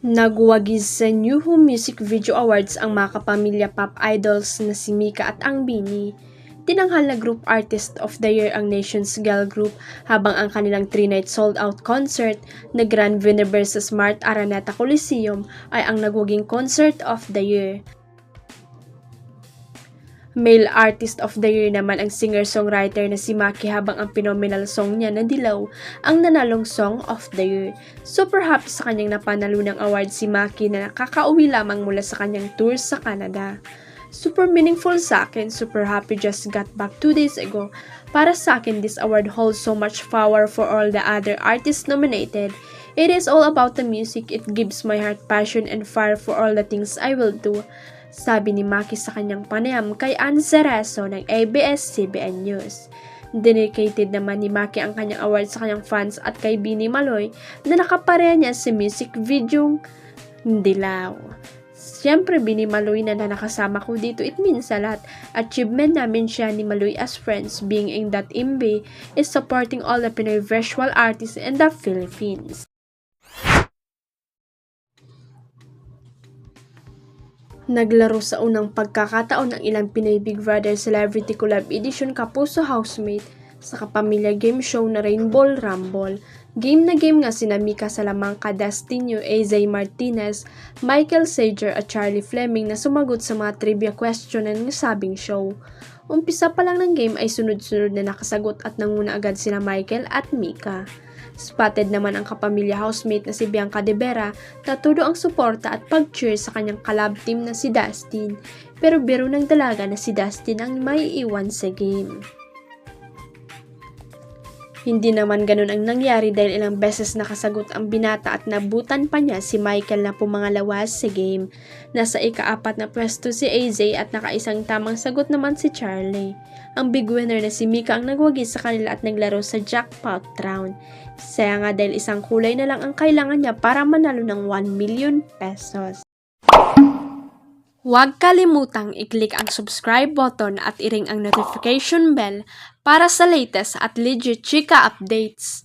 Nagwagiz sa New Home Music Video Awards ang mga kapamilya pop idols na si Mika at ang BINI. Tinanghal na Group Artist of the Year ang Nations Girl Group habang ang kanilang 3-night sold-out concert na Grand Veneber sa Smart Araneta Coliseum ay ang nagwaging Concert of the Year. Male Artist of the Year naman ang singer-songwriter na si Maki habang ang phenomenal song niya na Dilaw ang nanalong Song of the Year. Super happy sa kanyang napanalunang award si Maki na nakakauwi lamang mula sa kanyang tour sa Canada. Super meaningful sa akin, super happy, just got back 2 days ago. Para sa akin, this award holds so much power for all the other artists nominated. It is all about the music, it gives my heart passion and fire for all the things I will do. Sabi ni Maki sa kanyang panayam kay Ann Cerezo ng ABS-CBN News. Dedicated naman ni Maki ang kanyang award sa kanyang fans at kay BINI Maloy na nakapareha niya sa music video Dilaw. Siyempre, BINI Maloy na nakasama ko dito, it means a lot. Achievement namin siya ni Maloy as friends, being in that MB is supporting all the Pinoy visual artists in the Philippines. Naglaro sa unang pagkakataon ng ilang Pinoy Big Brother Celebrity Collab Edition Kapuso Housemate sa kapamilya game show na Rainbow Rumble. Game na game nga sina Mika Salamanca, Dastinio, AJ Martinez, Michael Sager at Charlie Fleming na sumagot sa mga trivia question ng sabing show. Umpisa pa lang ng game ay sunod-sunod na nakasagot at nanguna agad sina Michael at Mika. Spotted naman ang kapamilya housemate na si Bianca De Vera na todo ang suporta at pag-cheer sa kanyang collab team na si Dustin, pero biro ng dalaga na si Dustin ang maiiwan sa game. Hindi naman ganun ang nangyari dahil ilang beses nakasagot ang binata at nabutan pa niya si Michael na pumangalawa sa game. Nasa ika-4 na pwesto si AJ at nakaisang tamang sagot naman si Charlie. Ang big winner na si Mika ang nagwagi sa kanila at naglaro sa jackpot round. Saya nga dahil isang kulay na lang ang kailangan niya para manalo ng 1 million pesos. Huwag kalimutang i-click ang subscribe button at i-ring ang notification bell para sa latest at legit chika updates.